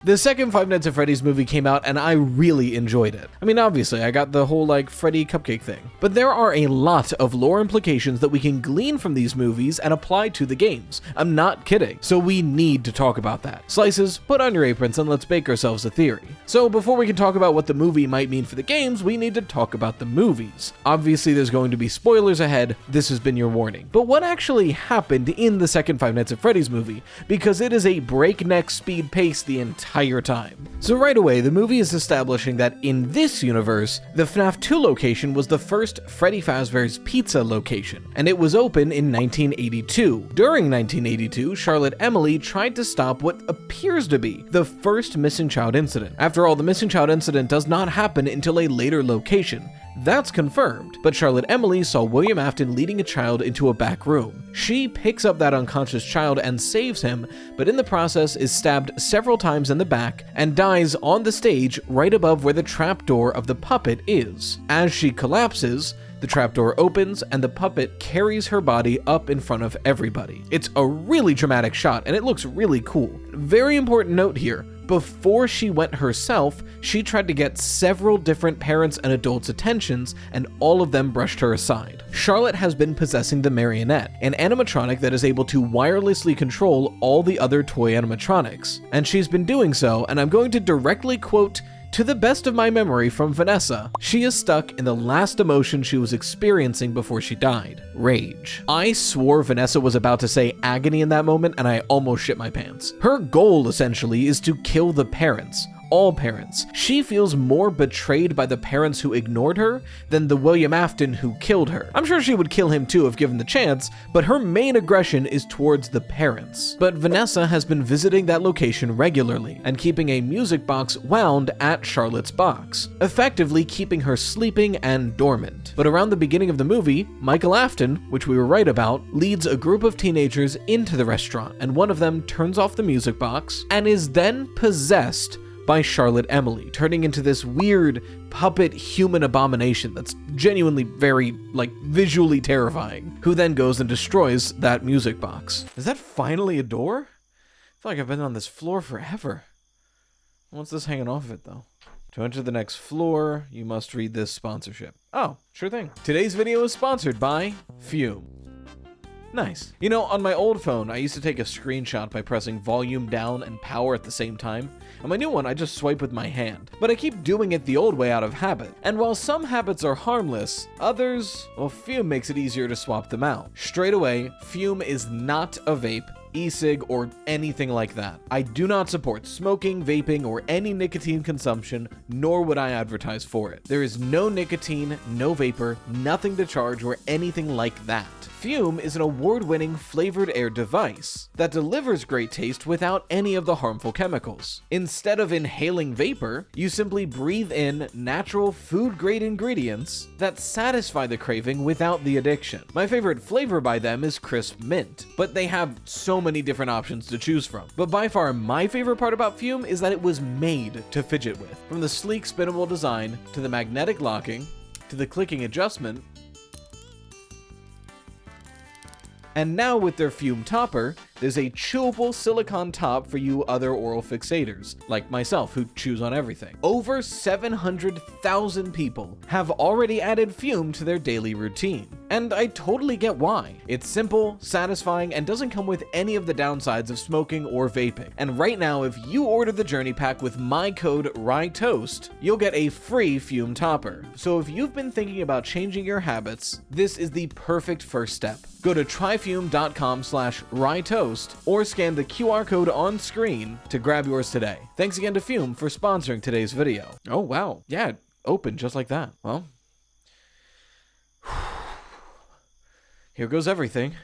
The second Five Nights at Freddy's movie came out and I really enjoyed it. I mean, obviously, I got the whole Freddy cupcake thing. But there are a lot of lore implications that we can glean from these movies and apply to the games. I'm not kidding. So we need to talk about that. Slices, put on your aprons and let's bake ourselves a theory. So before we can talk about what the movie might mean for the games, we need to talk about the movies. Obviously, there's going to be spoilers ahead. This has been your warning. But what actually happened in the second Five Nights at Freddy's movie? Because it is a breakneck speed pace the entire time. So right away, the movie is establishing that in this universe, the FNAF 2 location was the first Freddy Fazbear's Pizza location, and it was open in 1982. During 1982, Charlotte Emily tried to stop what appears to be the first missing child incident. After all, the missing child incident does not happen until a later location. That's confirmed, but Charlotte Emily saw William Afton leading a child into a back room. She picks up that unconscious child and saves him, but in the process is stabbed several times in the back and dies on the stage right above where the trapdoor of the puppet is. As she collapses, the trapdoor opens and the puppet carries her body up in front of everybody. It's a really dramatic shot and it looks really cool. Very important note here. Before she went herself, she tried to get several different parents' and adults' attentions, and all of them brushed her aside. Charlotte has been possessing the marionette, an animatronic that is able to wirelessly control all the other toy animatronics. And she's been doing so, and I'm going to directly quote, "To the best of my memory from Vanessa, she is stuck in the last emotion she was experiencing before she died, rage." I swore Vanessa was about to say agony in that moment and I almost shit my pants. Her goal essentially is to kill the parents. All parents. She feels more betrayed by the parents who ignored her than the William Afton who killed her. I'm sure she would kill him too if given the chance, but her main aggression is towards the parents. But Vanessa has been visiting that location regularly and keeping a music box wound at Charlotte's box, effectively keeping her sleeping and dormant. But around the beginning of the movie, Michael Afton, which we were right about, leads a group of teenagers into the restaurant, and one of them turns off the music box and is then possessed by Charlotte Emily, turning into this weird puppet human abomination that's genuinely very, visually terrifying, who then goes and destroys that music box. Is that finally a door? I feel like I've been on this floor forever. What's this hanging off of it, though? To enter the next floor, you must read this sponsorship. Oh, sure thing. Today's video is sponsored by Fume. Nice. You know, on my old phone, I used to take a screenshot by pressing volume down and power at the same time. On my new one, I just swipe with my hand. But I keep doing it the old way out of habit. And while some habits are harmless, others, well, Fume makes it easier to swap them out. Straight away, Fume is not a vape, e-cig, or anything like that. I do not support smoking, vaping, or any nicotine consumption, nor would I advertise for it. There is no nicotine, no vapor, nothing to charge, or anything like that. Fume is an award-winning flavored air device that delivers great taste without any of the harmful chemicals. Instead of inhaling vapor, you simply breathe in natural food-grade ingredients that satisfy the craving without the addiction. My favorite flavor by them is crisp mint, but they have so many different options to choose from. But by far, my favorite part about Fume is that it was made to fidget with. From the sleek spinnable design, to the magnetic locking, to the clicking adjustment, and now with their Fume topper, there's a chewable silicone top for you other oral fixators, like myself, who chews on everything. Over 700,000 people have already added Fume to their daily routine. And I totally get why. It's simple, satisfying, and doesn't come with any of the downsides of smoking or vaping. And right now, if you order the Journey Pack with my code RYTOAST, you'll get a free Fume topper. So if you've been thinking about changing your habits, this is the perfect first step. Go to tryfume.com/RYTOAST or scan the QR code on screen to grab yours today. Thanks again to Fume for sponsoring today's video. Oh wow, yeah, it opened just like that. Well, here goes everything.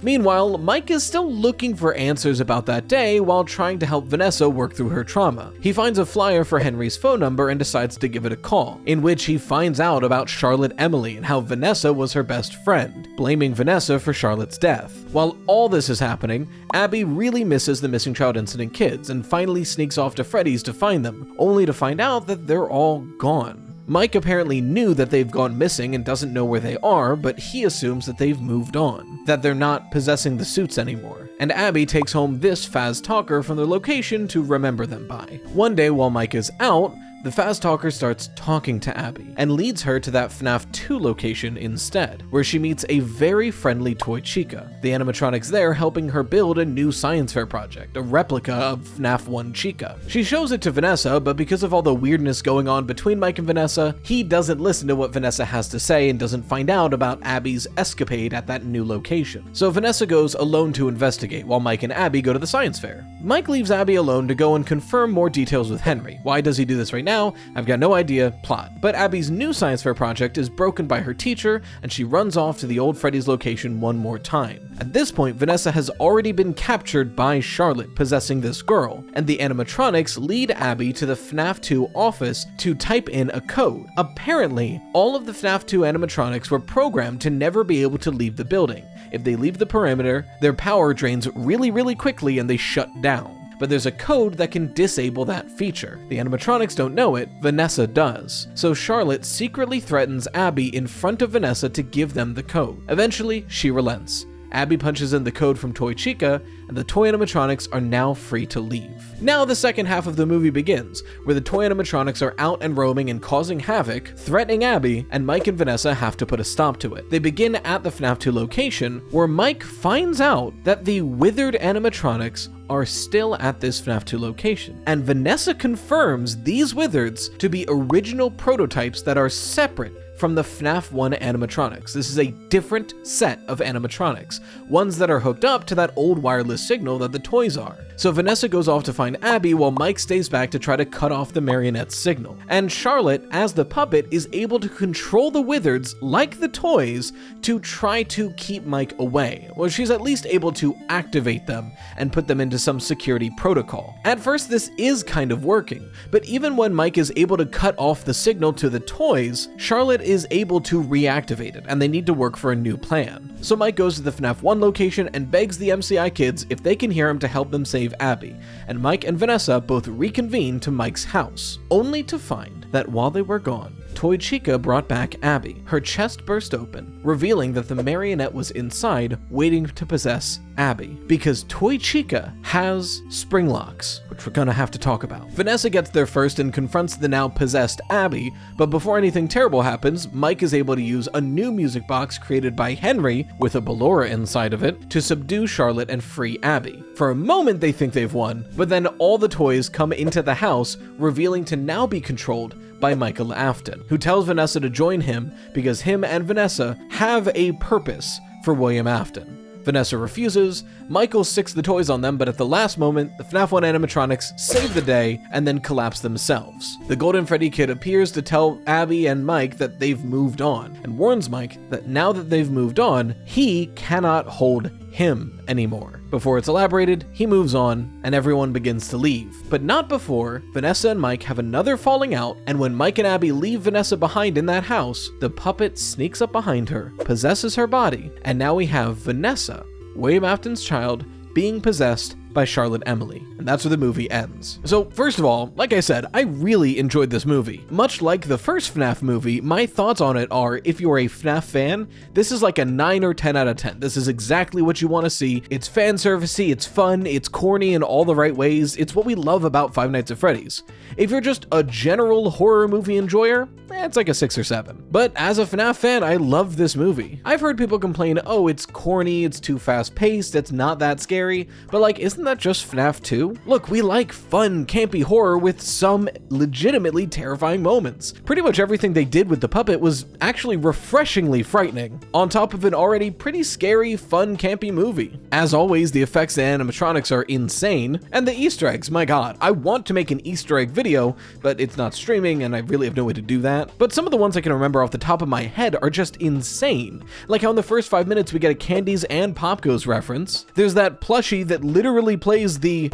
Meanwhile, Mike is still looking for answers about that day while trying to help Vanessa work through her trauma. He finds a flyer for Henry's phone number and decides to give it a call, in which he finds out about Charlotte Emily and how Vanessa was her best friend, blaming Vanessa for Charlotte's death. While all this is happening, Abby really misses the missing child incident kids and finally sneaks off to Freddy's to find them, only to find out that they're all gone. Mike apparently knew that they've gone missing and doesn't know where they are, but he assumes that they've moved on, that they're not possessing the suits anymore. And Abby takes home this Phaz Talker from their location to remember them by. One day while Mike is out, the Phaz Talker starts talking to Abby and leads her to that FNAF 2 location instead, where she meets a very friendly toy Chica, the animatronics there helping her build a new science fair project, a replica of FNAF 1 Chica. She shows it to Vanessa, but because of all the weirdness going on between Mike and Vanessa, he doesn't listen to what Vanessa has to say and doesn't find out about Abby's escapade at that new location. So Vanessa goes alone to investigate while Mike and Abby go to the science fair. Mike leaves Abby alone to go and confirm more details with Henry. Why does he do this right now? I've got no idea. Plot. But Abby's new science fair project is broken by her teacher, and she runs off to the old Freddy's location one more time. At this point, Vanessa has already been captured by Charlotte, possessing this girl, and the animatronics lead Abby to the FNAF 2 office to type in a code. Apparently, all of the FNAF 2 animatronics were programmed to never be able to leave the building. If they leave the perimeter, their power drains really quickly and they shut down. But there's a code that can disable that feature. The animatronics don't know it, Vanessa does. So Charlotte secretly threatens Abby in front of Vanessa to give them the code. Eventually, she relents. Abby punches in the code from Toy Chica, and the toy animatronics are now free to leave. Now the second half of the movie begins, where the toy animatronics are out and roaming and causing havoc, threatening Abby, and Mike and Vanessa have to put a stop to it. They begin at the FNAF 2 location, where Mike finds out that the withered animatronics are still at this FNAF 2 location, and Vanessa confirms these wizards to be original prototypes that are separate from the FNAF 1 animatronics. This is a different set of animatronics, ones that are hooked up to that old wireless signal that the toys are. So Vanessa goes off to find Abby while Mike stays back to try to cut off the marionette's signal. And Charlotte, as the puppet, is able to control the wizards like the toys to try to keep Mike away. Well, she's at least able to activate them and put them into some security protocol. At first, this is kind of working, but even when Mike is able to cut off the signal to the toys, Charlotte is able to reactivate it, and they need to work for a new plan. So Mike goes to the FNAF 1 location and begs the MCI kids if they can hear him to help them save Abby, and Mike and Vanessa both reconvene to Mike's house, only to find that while they were gone, Toy Chica brought back Abby. Her chest burst open, revealing that the marionette was inside waiting to possess Abby, because Toy Chica has spring locks, which we're gonna have to talk about. Vanessa gets there first and confronts the now possessed Abby, but before anything terrible happens, Mike is able to use a new music box created by Henry, with a Ballora inside of it, to subdue Charlotte and free Abby. For a moment they think they've won, but then all the toys come into the house, revealing to now be controlled by Michael Afton, who tells Vanessa to join him because him and Vanessa have a purpose for William Afton. Vanessa refuses, Michael sicks the toys on them, but at the last moment, the FNAF 1 animatronics save the day and then collapse themselves. The Golden Freddy kid appears to tell Abby and Mike that they've moved on, and warns Mike that now that they've moved on, he cannot hold him anymore. Before it's elaborated, he moves on, and everyone begins to leave. But not before Vanessa and Mike have another falling out, and when Mike and Abby leave Vanessa behind in that house, the puppet sneaks up behind her, possesses her body, and now we have Vanessa, William Afton's child, being possessed by Charlotte Emily, and that's where the movie ends. So first of all, like I said, I really enjoyed this movie. Much like the first FNAF movie, my thoughts on it are, if you're a FNAF fan, this is like a 9 or 10 out of 10. This is exactly what you want to see. It's fan servicey, it's fun, it's corny in all the right ways. It's what we love about Five Nights at Freddy's. If you're just a general horror movie enjoyer, it's like a 6 or 7. But as a FNAF fan, I love this movie. I've heard people complain, oh, it's corny, it's too fast paced, it's not that scary, but like, isn't that just FNAF 2? Look, we like fun, campy horror with some legitimately terrifying moments. Pretty much everything they did with the puppet was actually refreshingly frightening, on top of an already pretty scary, fun, campy movie. As always, the effects and animatronics are insane, and the Easter eggs, my god, I want to make an Easter egg video, but it's not streaming and I really have no way to do that. But some of the ones I can remember off the top of my head are just insane. Like how in the first 5 minutes we get a Candies and Pop Goes reference. There's that plushie that literally plays the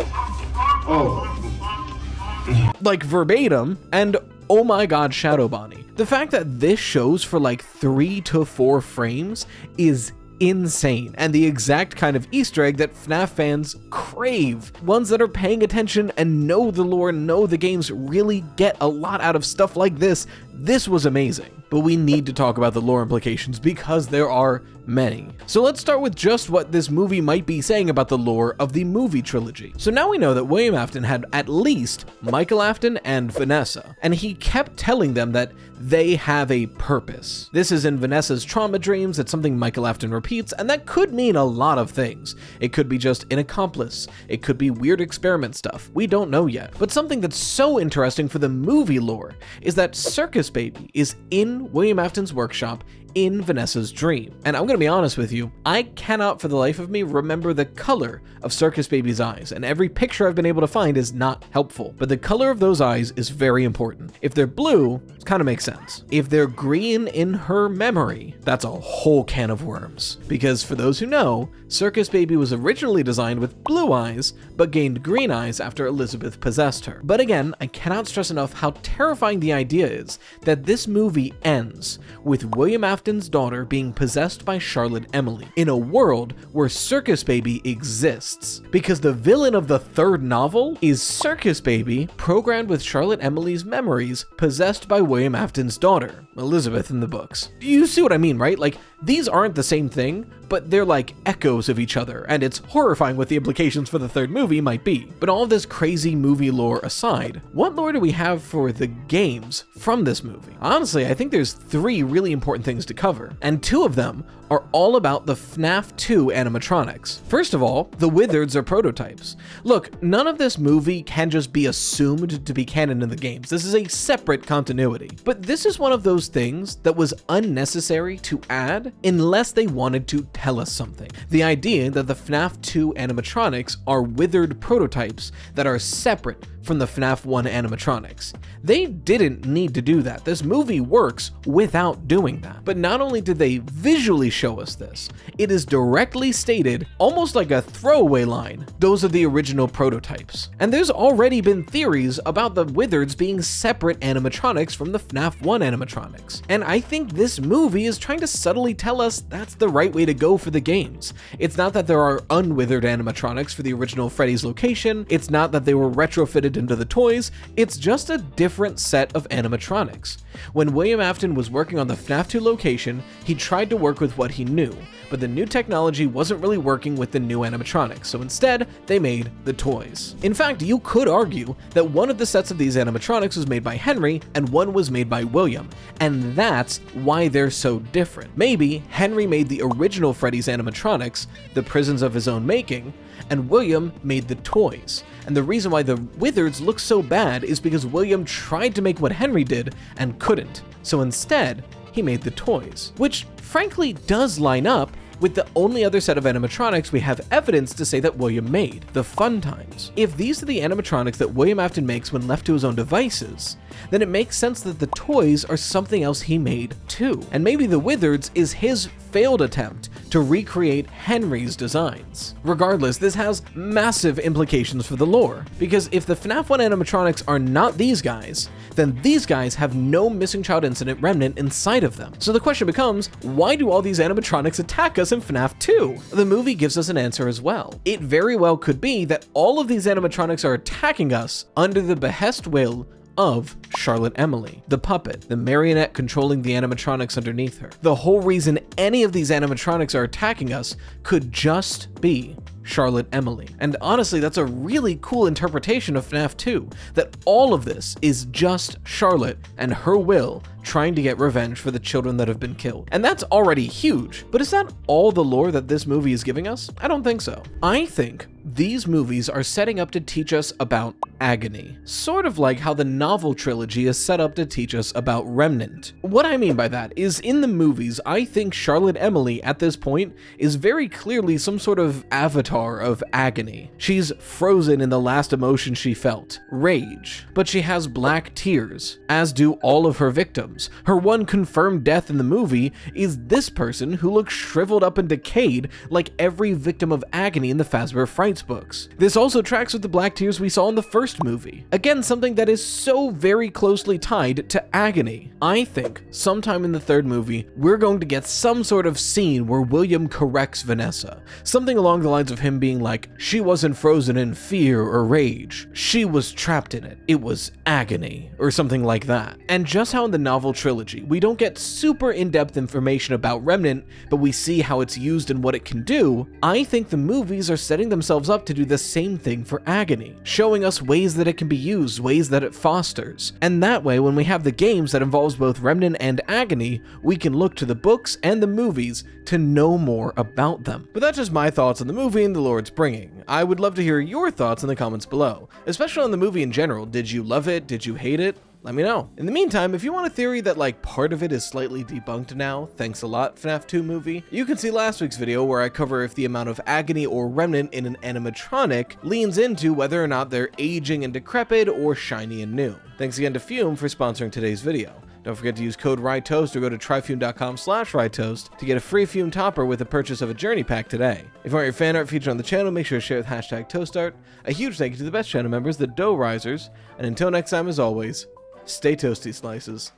like verbatim, and oh my god, Shadow Bonnie. The fact that this shows for like 3 to 4 frames is insane and the exact kind of Easter egg that FNAF fans crave. Ones that are paying attention and know the lore, know the games, really get a lot out of stuff like this. This was amazing. But we need to talk about the lore implications because there are many. So let's start with just what this movie might be saying about the lore of the movie trilogy. So now we know that William Afton had at least Michael Afton and Vanessa, and he kept telling them that they have a purpose. This is in Vanessa's trauma dreams. It's something Michael Afton repeats, and that could mean a lot of things. It could be just an accomplice. It could be weird experiment stuff. We don't know yet. But something that's so interesting for the movie lore is that Circus Baby is in William Afton's workshop in Vanessa's dream. And I'm gonna be honest with you, I cannot for the life of me remember the color of Circus Baby's eyes, and every picture I've been able to find is not helpful. But the color of those eyes is very important. If they're blue, it kind of makes sense. If they're green in her memory, that's a whole can of worms. Because for those who know, Circus Baby was originally designed with blue eyes, but gained green eyes after Elizabeth possessed her. But again, I cannot stress enough how terrifying the idea is that this movie ends with William Afton's daughter being possessed by Charlotte Emily in a world where Circus Baby exists. Because the villain of the third novel is Circus Baby, programmed with Charlotte Emily's memories, possessed by William Afton's daughter, Elizabeth in the books. You see what I mean, right? Like, these aren't the same thing, but they're like echoes of each other, and it's horrifying what the implications for the third movie might be. But all of this crazy movie lore aside, what lore do we have for the games from this movie? Honestly, I think there's 3 really important things to cover, and 2 of them are all about the FNAF 2 animatronics. First of all, the Wizards are prototypes. Look, none of this movie can just be assumed to be canon in the games. This is a separate continuity. But this is one of those things that was unnecessary to add unless they wanted to tell us something. The idea that the FNAF 2 animatronics are withered prototypes that are separate from the FNAF 1 animatronics. They didn't need to do that. This movie works without doing that. But not only did they visually show us this, it is directly stated, almost like a throwaway line, those are the original prototypes. And there's already been theories about the Wizards being separate animatronics from the FNAF 1 animatronics. And I think this movie is trying to subtly tell us that's the right way to go for the games. It's not that there are unwithered animatronics for the original Freddy's location, it's not that they were retrofitted into the toys, it's just a different set of animatronics. When William Afton was working on the FNAF 2 location, he tried to work with what he knew, but the new technology wasn't really working with the new animatronics, so instead, they made the toys. In fact, you could argue that one of the sets of these animatronics was made by Henry, and one was made by William, and that's why they're so different. Maybe Henry made the original Freddy's animatronics, the prisons of his own making, and William made the toys. And the reason why the Wizards look so bad is because William tried to make what Henry did and couldn't. So instead, he made the toys, which frankly does line up with the only other set of animatronics we have evidence to say that William made, the Fun Times. If these are the animatronics that William Afton makes when left to his own devices, then it makes sense that the toys are something else he made too. And maybe the Wizards is his failed attempt to recreate Henry's designs. Regardless, this has massive implications for the lore, because if the FNAF 1 animatronics are not these guys, then these guys have no missing child incident remnant inside of them. So the question becomes, why do all these animatronics attack us in FNAF 2? The movie gives us an answer as well. It very well could be that all of these animatronics are attacking us under the behest will of Charlotte Emily, the puppet, the marionette controlling the animatronics underneath her. The whole reason any of these animatronics are attacking us could just be Charlotte Emily. And honestly, that's a really cool interpretation of FNAF 2, that all of this is just Charlotte and her will trying to get revenge for the children that have been killed. And that's already huge, but is that all the lore that this movie is giving us? I don't think so. I think these movies are setting up to teach us about agony, sort of like how the novel trilogy is set up to teach us about Remnant. What I mean by that is, in the movies, I think Charlotte Emily at this point is very clearly some sort of avatar of agony. She's frozen in the last emotion she felt, rage, but she has black tears, as do all of her victims. Her one confirmed death in the movie is this person who looks shriveled up and decayed like every victim of agony in the Fazbear Fright writes books. This also tracks with the black tears we saw in the first movie. Again, something that is so very closely tied to agony. I think sometime in the third movie, we're going to get some sort of scene where William corrects Vanessa. Something along the lines of him being like, she wasn't frozen in fear or rage. She was trapped in it. It was agony, or something like that. And just how in the novel trilogy, we don't get super in-depth information about Remnant, but we see how it's used and what it can do, I think the movies are setting themselves up to do the same thing for agony, showing us ways that it can be used, ways that it fosters. And that way, when we have the games that involves both Remnant and agony, we can look to the books and the movies to know more about them. But that's just my thoughts on the movie and the lore it's bringing. I would love to hear your thoughts in the comments below, especially on the movie in general. Did you love it? Did you hate it? Let me know. In the meantime, if you want a theory that like part of it is slightly debunked now, thanks a lot FNAF 2 movie, you can see last week's video where I cover if the amount of agony or remnant in an animatronic leans into whether or not they're aging and decrepit or shiny and new. Thanks again to Fume for sponsoring today's video. Don't forget to use code RYTOAST or go to tryfume.com/RYTOAST to get a free Fume topper with the purchase of a journey pack today. If you want your fan art featured on the channel, make sure to share with #ToastArt. A huge thank you to the best channel members, the Dough Risers, and until next time, as always, stay toasty, slices.